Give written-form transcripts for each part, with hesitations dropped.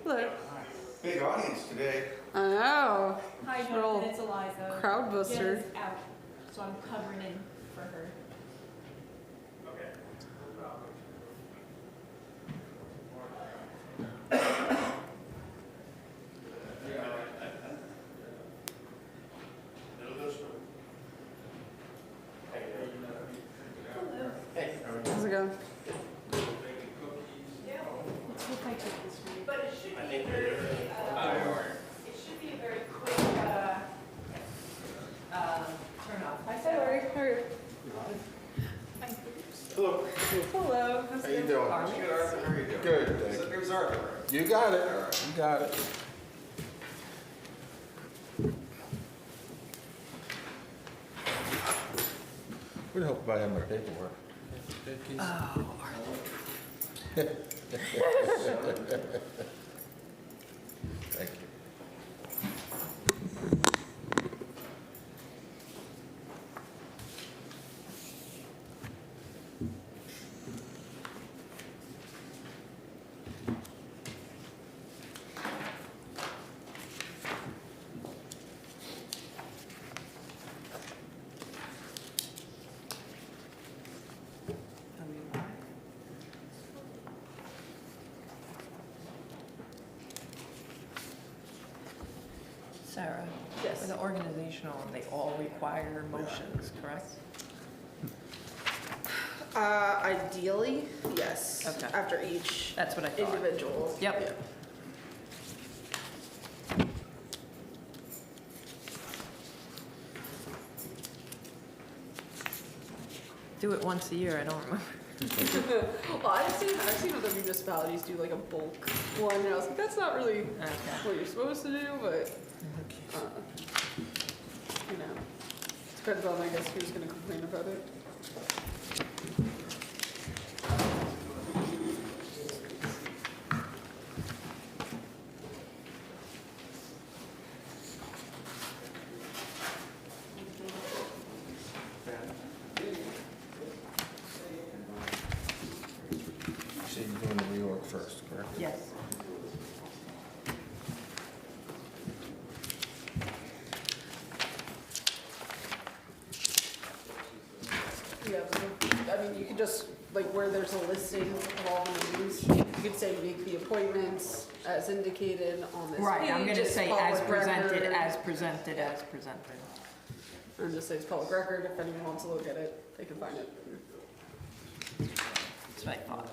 Hello. Big audience today. I know. Hi, Little Jonathan, it's Eliza. crowd buster. Jenna's out, so I'm covering in for her. How's it going? Let's hope I take this for you. But it should be very, it should be a very quick, turn off. Hi, Lori. How are you? Hello. Hello. How's How it you going? doing? Good, Arthur. How are you doing? Good, thank you. Here's Arthur. You got it. You got it. Would help if I had my paperwork. Thank you. Sarah? Yes. For the organizational, they all require motions, correct? Ideally, yes. Okay. After each That's what I thought. individual. Yep. Yeah. Do it once a year, I don't remember. Well, I've seen other municipalities do like a bulk one, and I was like, that's not really Okay. what you're supposed to do, but you know, depends on I guess who's gonna complain about it. So you're doing the reorg first, correct? Yes. Yeah, so, I mean, you could just, like, where there's a listing of all the names, you could say make the appointments as indicated on this Right, I'm page, gonna it's say public as presented, record. as presented, as presented. And just say it's public record, if anyone wants to look at it, they can find it. That's what I thought.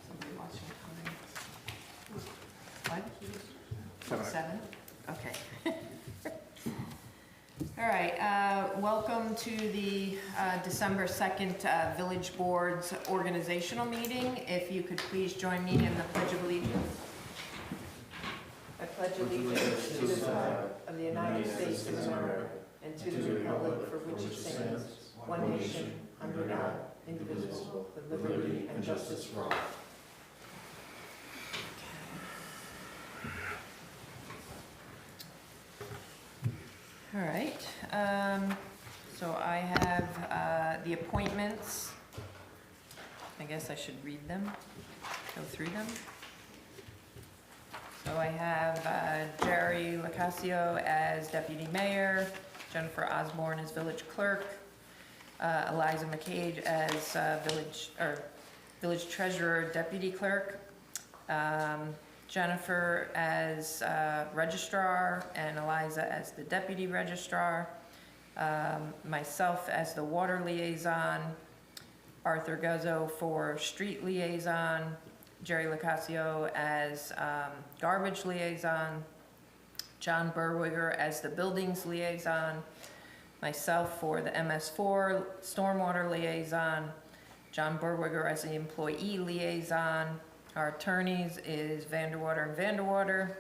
Somebody watching time. What? 7? Okay. All right, welcome to the December 2nd Village Board's organizational meeting. If you could please join me in the Pledge of Allegiance. I pledge allegiance to the flag of the United States of America and to the republic for which it stands, one nation, under God, indivisible, with liberty and justice for all. All right, so I have the appointments. I guess I should read them, go through them. So I have Jerry Locascio as deputy mayor, Jennifer Osborne as village clerk, Eliza McCage as village treasurer, deputy clerk, Jennifer as registrar, and Eliza as the deputy registrar, myself as the water liaison, Arthur Guzzo for street liaison, Jerry Locascio as garbage liaison, John Berwiger as the buildings liaison, myself for the MS4 stormwater liaison, John Berwiger as the employee liaison. Our attorneys is Vanderwater and Vanderwater.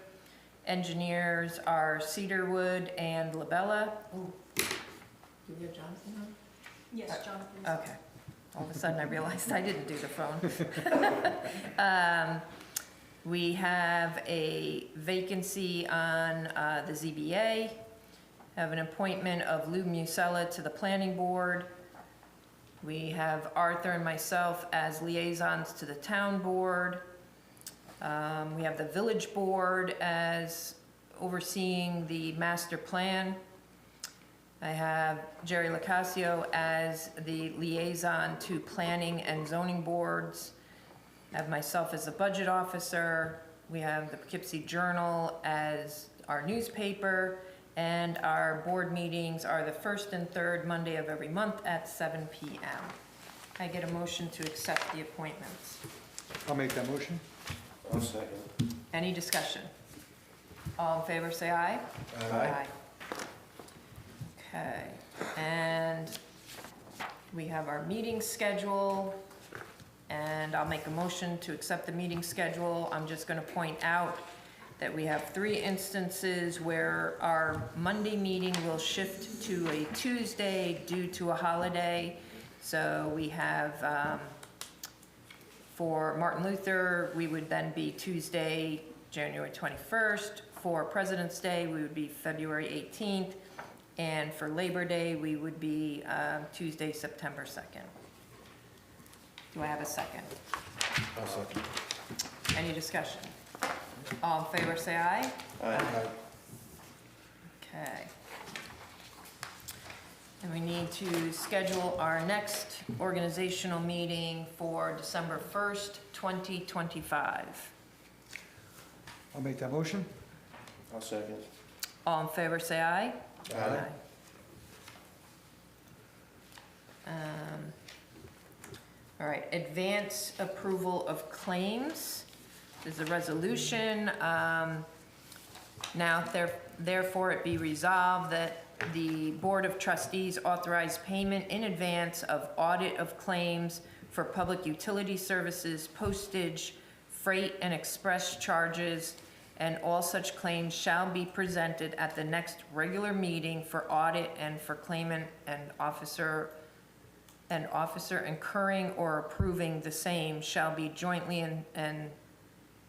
Engineers are Cedarwood and Labella. Ooh. Do we have Jonathan on? Yes, Jonathan. Okay. All of a sudden I realized I didn't do the phone. We have a vacancy on the ZBA. Have an appointment of Lou Musella to the planning board. We have Arthur and myself as liaisons to the town board. We have the village board as overseeing the master plan. I have Jerry Locascio as the liaison to planning and zoning boards. I have myself as the budget officer. We have the Poughkeepsie Journal as our newspaper, and our board meetings are the first and third Monday of every month at 7 p.m. Can I get a motion to accept the appointments? I'll make that motion. I'll second. Any discussion? All in favor, say aye. Aye. Okay, and we have our meeting schedule, and I'll make a motion to accept the meeting schedule. I'm just gonna point out that we have 3 instances where our Monday meeting will shift to a Tuesday due to a holiday. So we have, for Martin Luther, we would then be Tuesday, January 21st. For President's Day, we would be February 18th. And for Labor Day, we would be Tuesday, September 2nd. Do I have a second? I'll second. Any discussion? All in favor, say aye. Aye. Okay. And we need to schedule our next organizational meeting for December 1st, 2025. I'll make that motion. I'll second. All in favor, say aye. Aye. All right, advance approval of claims. There's a resolution. Now therefore it be resolved that the Board of Trustees authorize payment in advance of audit of claims for public utility services, postage, freight and express charges, and all such claims shall be presented at the next regular meeting for audit, and for claimant and officer incurring or approving the same shall be jointly and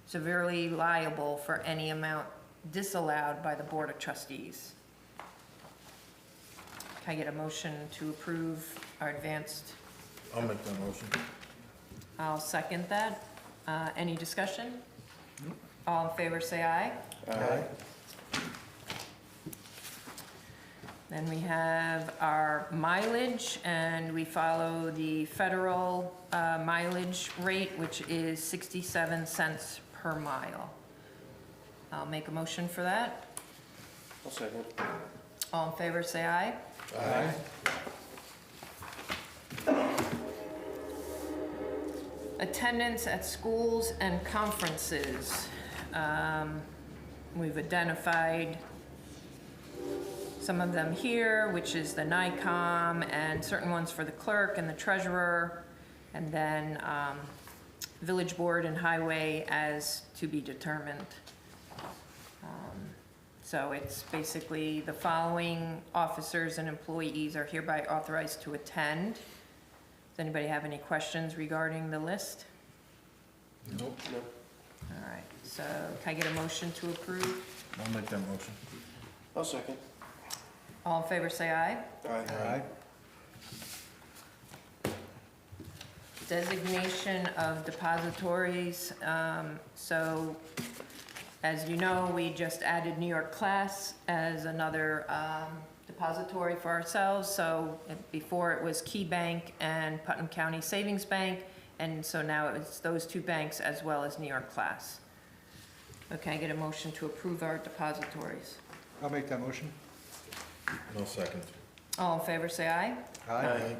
severely liable for any amount disallowed by the Board of Trustees. Can I get a motion to approve our advanced? I'll make that motion. I'll second that. Any discussion? All in favor, say aye. Aye. Then we have our mileage, and we follow the federal mileage rate, which is 67 cents per mile. I'll make a motion for that. I'll second. All in favor, say aye. Aye. Attendance at schools and conferences. We've identified some of them here, which is the NICOM, and certain ones for the clerk and the treasurer, and then village board and highway as to be determined. So it's basically the following officers and employees are hereby authorized to attend. Does anybody have any questions regarding the list? Nope. All right, so can I get a motion to approve? I'll make that motion. I'll second. All in favor, say aye. Aye. Designation of depositories. So, as you know, we just added New York Class as another depository for ourselves. So before it was Key Bank and Putnam County Savings Bank, and so now it's those 2 banks as well as New York Class. Okay, I get a motion to approve our depositories. I'll make that motion. No second. All in favor, say aye. Aye.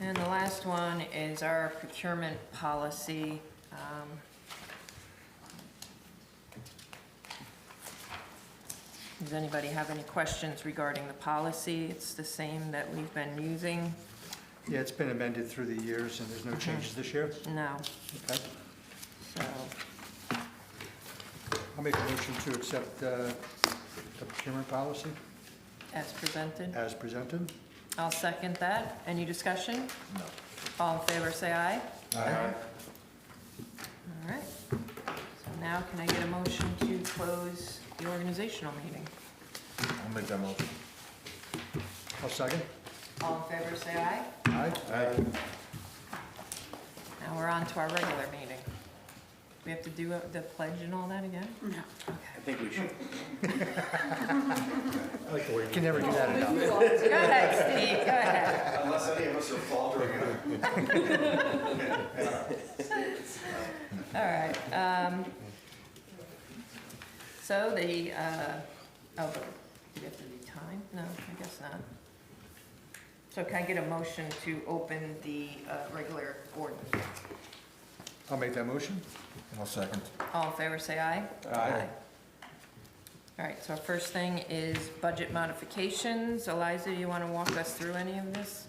And the last one is our procurement policy. Does anybody have any questions regarding the policy? It's the same that we've been using. Yeah, it's been amended through the years, and there's no changes this year. No, Okay. so, I'll make a motion to accept the procurement policy as presented. as presented. I'll second that. Any discussion? No. All in favor, say aye. Aye. All right. So now can I get a motion to close the organizational meeting? I'll make that motion. I'll second. All in favor, say aye. Aye. Aye. Now we're on to our regular meeting. We have to do the pledge and all that again? No. I think we should. I like the way You can never do that enough. Go ahead, Steve, go ahead. Unless any of us are faltering. All right, so do we have to do time? No, I guess not. So can I get a motion to open the regular board meeting? I'll make that motion. I'll second. All in favor, say aye. Aye. All right, so our first thing is budget modifications. Eliza, you want to walk us through any of this?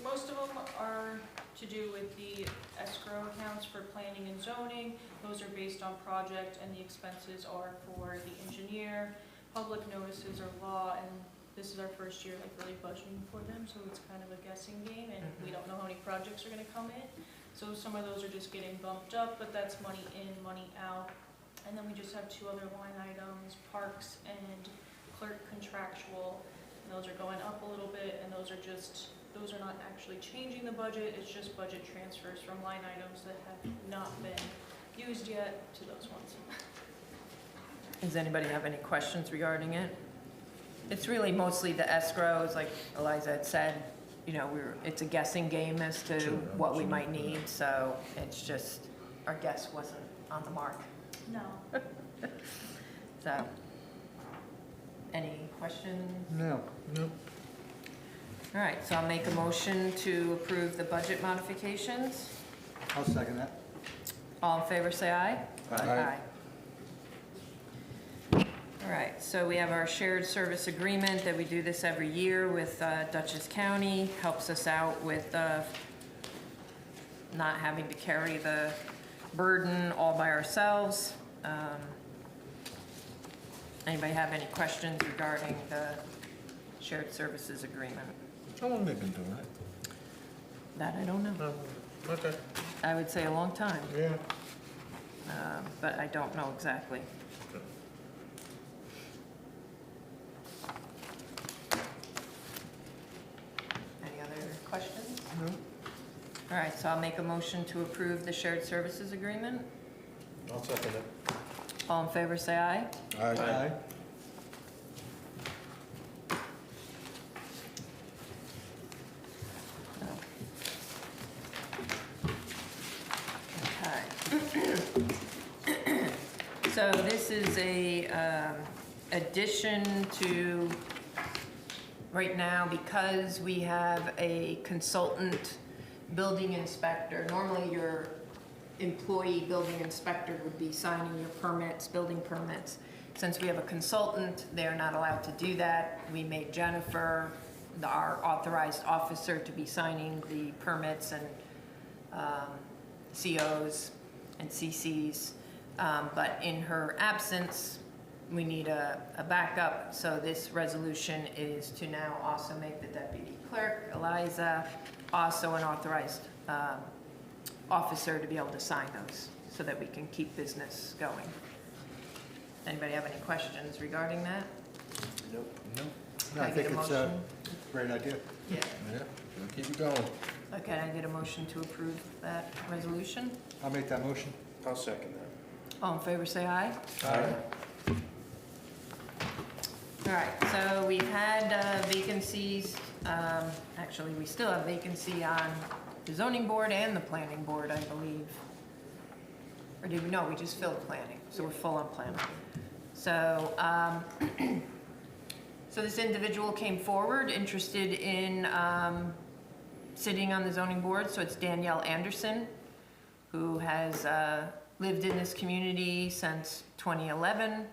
Most of them are to do with the escrow accounts for planning and zoning. Those are based on project and the expenses are for the engineer. Public notices are law, and this is our first year like really budgeting for them, so it's kind of a guessing game and we don't know how many projects are gonna come in. So some of those are just getting bumped up, but that's money in, money out. And then we just have two other line items, parks and clerk contractual. And those are going up a little bit, and those are not actually changing the budget, it's just budget transfers from line items that have not been used yet to those ones. Does anybody have any questions regarding it? It's really mostly the escrows, like Eliza had said, you know, it's a guessing game as to Sure, what we might need, so it's just, our guess wasn't on the mark, No. so. Any questions? No. Nope. All right, so I'll make a motion to approve the budget modifications. I'll second that. All in favor, say aye. Aye. All right, so we have our shared service agreement that we do this every year with Dutchess County. Helps us out with not having to carry the burden all by ourselves. Anybody have any questions regarding the shared services agreement? How long they been doing it? That I don't know. Okay. I would say a long time, Yeah. but I don't know exactly. Any other questions? No. All right, so I'll make a motion to approve the shared services agreement. I'll second it. All in favor, say aye. Aye. Okay. So this is a addition to, right now, because we have a consultant building inspector. Normally, your employee building inspector would be signing your permits, building permits. Since we have a consultant, they're not allowed to do that. We made Jennifer, our authorized officer, to be signing the permits and COs and CCs. But in her absence, we need a backup. So this resolution is to now also make the deputy clerk, Eliza, also an authorized officer to be able to sign those so that we can keep business going. Anybody have any questions regarding that? Nope. Nope. No, I Can I think get a it's a motion? great idea. Yeah. Yeah, we'll keep it going. Okay, I get a motion to approve that resolution. I'll make that motion. I'll second that. All in favor, say aye. Aye. All right, so we've had vacancies, actually, we still have vacancy on the zoning board and the planning board, I believe. Or did we, no, we just filled planning, so we're full on planning. So, so this individual came forward, interested in sitting on the zoning board, so it's Danielle Anderson, who has lived in this community since 2011.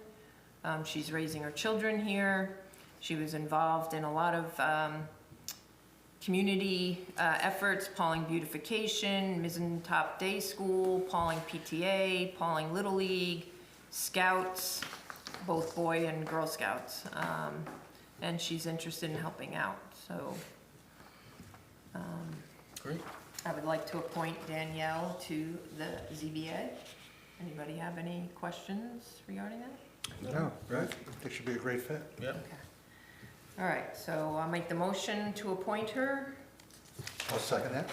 She's raising her children here. She was involved in a lot of community efforts, Pawling Beautification, Mizzen Top Day School, Pawling PTA, Pawling Little League, Scouts, both Boy and Girl Scouts. And she's interested in helping out, so. Great. I would like to appoint Danielle to the ZBA. Anybody have any questions regarding that? No, right? I think should be a great fit. Yeah. Okay. All right, so I'll make the motion to appoint her. I'll second that.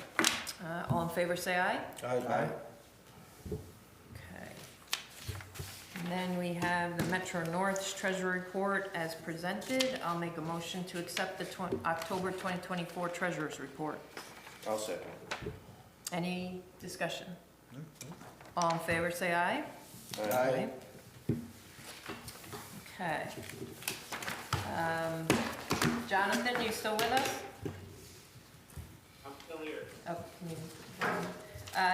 All in favor, say aye. Aye. Okay. And then we have the Metro North's treasury report as presented. I'll make a motion to accept the October 2024 treasurer's report. I'll second. Any discussion? All in favor, say aye. Aye. Okay. Jonathan, you still with us? I'm still here. Oh, can you-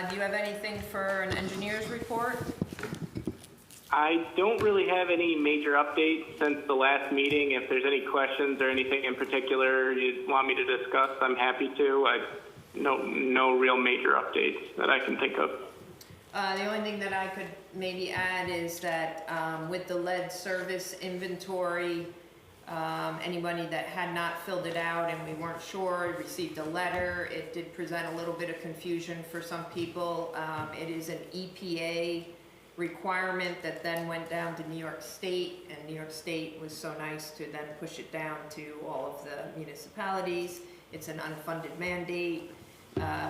do you have anything for an engineer's report? I don't really have any major updates since the last meeting. If there's any questions or anything in particular you want me to discuss, I'm happy to. No real major updates that I can think of. The only thing that I could maybe add is that with the lead service inventory, anybody that had not filled it out and we weren't sure received a letter. It did present a little bit of confusion for some people. It is an EPA requirement that then went down to New York State, and New York State was so nice to then push it down to all of the municipalities. It's an unfunded mandate.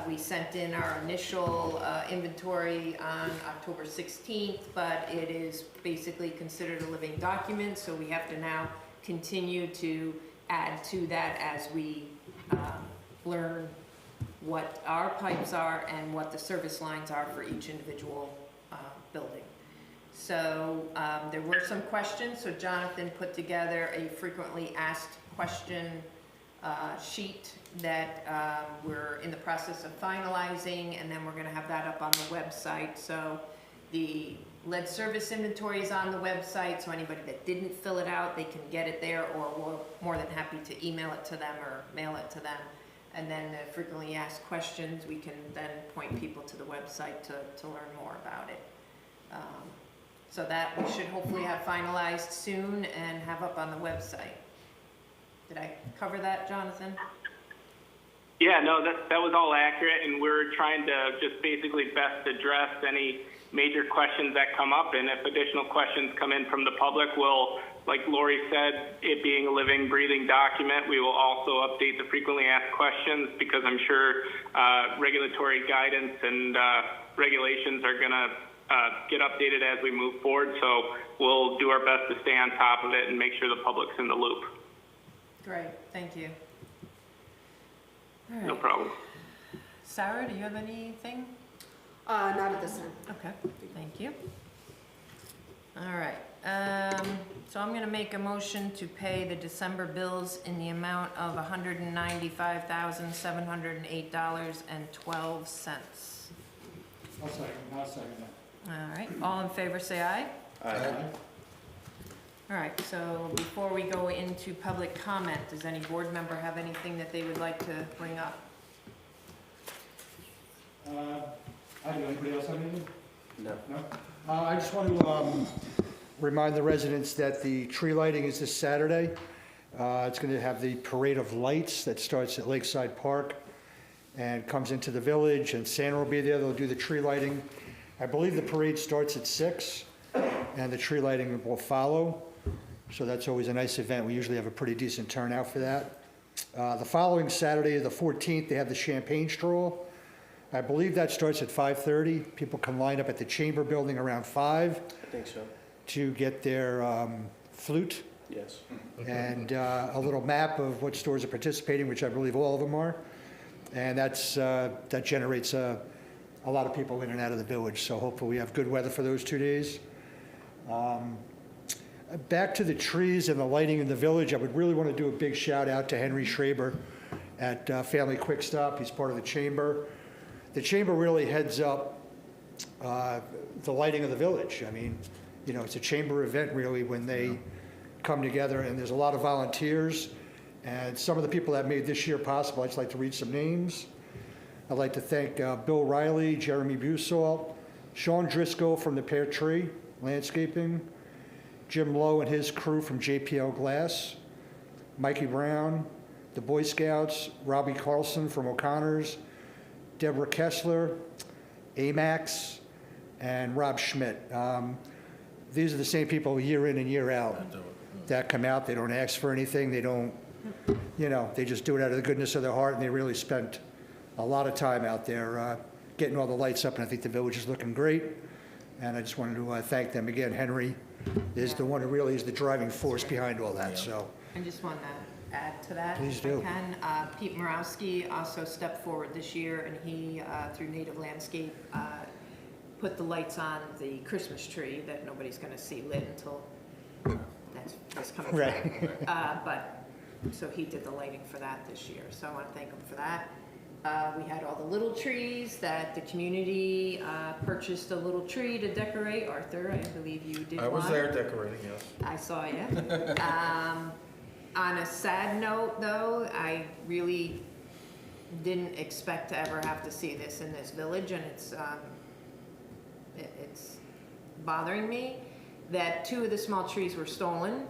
We sent in our initial inventory on October 16th, but it is basically considered a living document, so we have to now continue to add to that as we learn what our pipes are and what the service lines are for each individual building. So there were some questions, so Jonathan put together a frequently asked question sheet that we're in the process of finalizing, and then we're going to have that up on the website. So the lead service inventory is on the website, so anybody that didn't fill it out, they can get it there, or we're more than happy to email it to them or mail it to them. And then the frequently asked questions, we can then point people to the website to learn more about it. So that we should hopefully have finalized soon and have up on the website. Did I cover that, Jonathan? Yeah, no, that was all accurate, and we're trying to just basically best address any major questions that come up, and if additional questions come in from the public, we'll, like Lori said, it being a living, breathing document, we will also update the frequently asked questions, because I'm sure regulatory guidance and regulations are going to get updated as we move forward, so we'll do our best to stay on top of it and make sure the public's in the loop. Great, thank you. All right. No problem. Sarah, do you have anything? Not at this time. Okay, thank you. All right, so I'm gonna make a motion to pay the December bills in the amount of $195,708.12. I'll second that. All right, all in favor, say aye. Aye. All right, so before we go into public comment, does any board member have anything that they would like to bring up? Anybody else have anything? No. No? I just want to remind the residents that the tree lighting is this Saturday. It's going to have the parade of lights that starts at Lakeside Park and comes into the village, and Santa will be there. They'll do the tree lighting. I believe the parade starts at 6, and the tree lighting will follow. So that's always a nice event. We usually have a pretty decent turnout for that. The following Saturday, the 14th, they have the champagne stroll. I believe that starts at 5:30. People can line up at the Chamber Building around 5 I think so. to get their flute Yes. and a little map of what stores are participating, which I believe all of them are. And that generates a lot of people in and out of the village. So hopefully we have good weather for those 2 days. Back to the trees and the lighting in the village, I would really want to do a big shout out to Henry Schraber at Family Quick Stop. He's part of the chamber. The chamber really heads up the lighting of the village. I mean, you know, it's a chamber event really when they come together, and there's a lot of volunteers. And some of the people that made this year possible, I'd just like to read some names. I'd like to thank Bill Riley, Jeremy Busall, Sean Driscoll from the Pear Tree Landscaping, Jim Lowe and his crew from JPL Glass, Mikey Brown, the Boy Scouts, Robbie Carlson from O'Connor's, Deborah Kessler, Amax, and Rob Schmidt. These are the same people year in and year out that come out. They don't ask for anything. They don't you know, they just do it out of the goodness of their heart, and they really spent a lot of time out there getting all the lights up, and I think the village is looking great. And I just wanted to thank them again. Henry is the one who really is the driving force behind all that, so. I just want to add to that. Please if I do. can. Pete Morowski also stepped forward this year, and he, through Native Landscape, put the lights on the Christmas tree that nobody's going to see lit until that's coming. Right. But, so he did the lighting for that this year, so I want to thank him for that. We had all the little trees that the community purchased a little tree to decorate. Arthur, I believe you did one. I was there decorating, yes. I saw you. On a sad note, though, I really didn't expect to ever have to see this in this village, and it's bothering me that 2 of the small trees were stolen,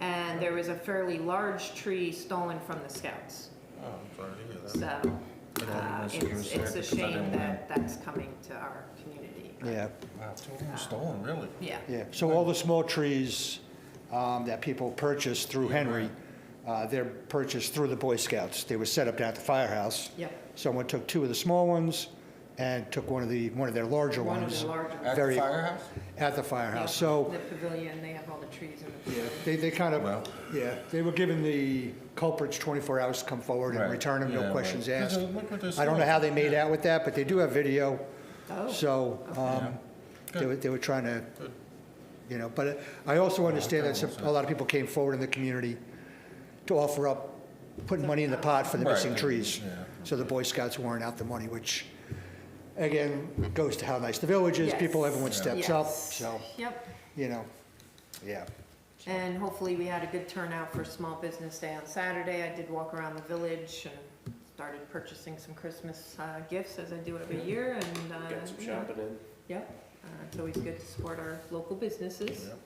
and there was a fairly large tree stolen from the Scouts. Oh, I'm sorry to hear that. So I didn't even see you it's a because I shame didn't that that's coming to our community. Yeah, Wow, 2 of them were stolen, really? Yeah. yeah. So all the small trees that people purchased through Henry, they're purchased through the Boy Scouts. They were set up down at the firehouse. Yep. Someone took 2 of the small ones and took one of their larger One of ones the larger. At the Very- firehouse? at the firehouse. Yeah, So, the pavilion, they have all the trees in the yeah, pavilion. they kind Well. of, yeah, they were given the culprits 24 hours to come forward and Right. return them, Yeah, no right. questions 'Cause, asked. look what they're I don't know how they stealing. made out with that, but they do have video. Oh. So, they were trying to, you know, but I also understand that a lot of people came forward in the community to offer up, putting money in the pot for the Right, missing yeah, trees. yeah. So the Boy Scouts weren't out the money, which, again, goes to how nice the village is. Yes. People, everyone steps up, Yes. so, Yep. you know, yeah. And hopefully we had a good turnout for Small Business Day on Saturday. I did walk around the village and started purchasing some Christmas gifts as I do every year, and Got some you know, shopping in. Yep, it's always good to support our local businesses. Yep.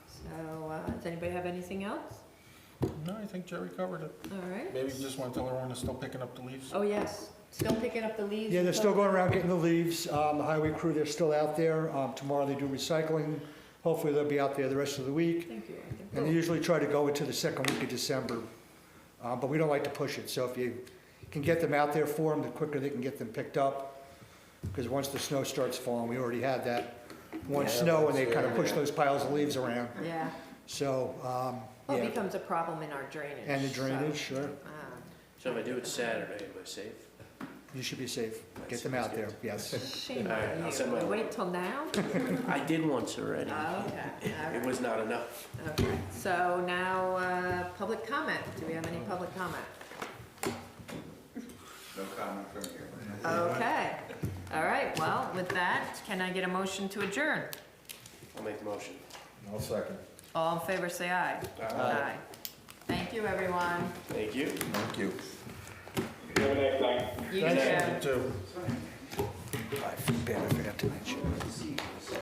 So, does anybody have anything else? No, I think Jerry covered it. All right. Maybe you just want to tell everyone to still picking up the leaves? Oh, yes, still picking up the leaves. Yeah, they're still going around getting the leaves. The highway crew, they're still out there. Tomorrow they do recycling. Hopefully they'll be out there the rest of the week. Thank you, And they Arthur. usually try to go into the second week of December. But we don't like to push it. So if you can get them out there for them, the quicker they can get them picked up. Because once the snow starts falling, we already had that one Yeah, snow and they that's- kind of push those piles of leaves around. Yeah, So, well, it yeah. becomes a problem in our drainage. And the so, drainage, sure. So if I do it Saturday, am I safe? You should be safe. Get them out there, yes. Shame All right, I'll on send you. my- Wait till now? I did once already. Okay, all It right. was not enough. Okay, so now, public comment. Do we have any public comment? No comment from here. Okay, all right, well, with that, can I get a motion to adjourn? I'll make the motion. I'll second. All in favor, say aye. Aye. Thank you, everyone. Thank you. Thank you. Have a nice night. You Thank too. You too. I forgot to mention.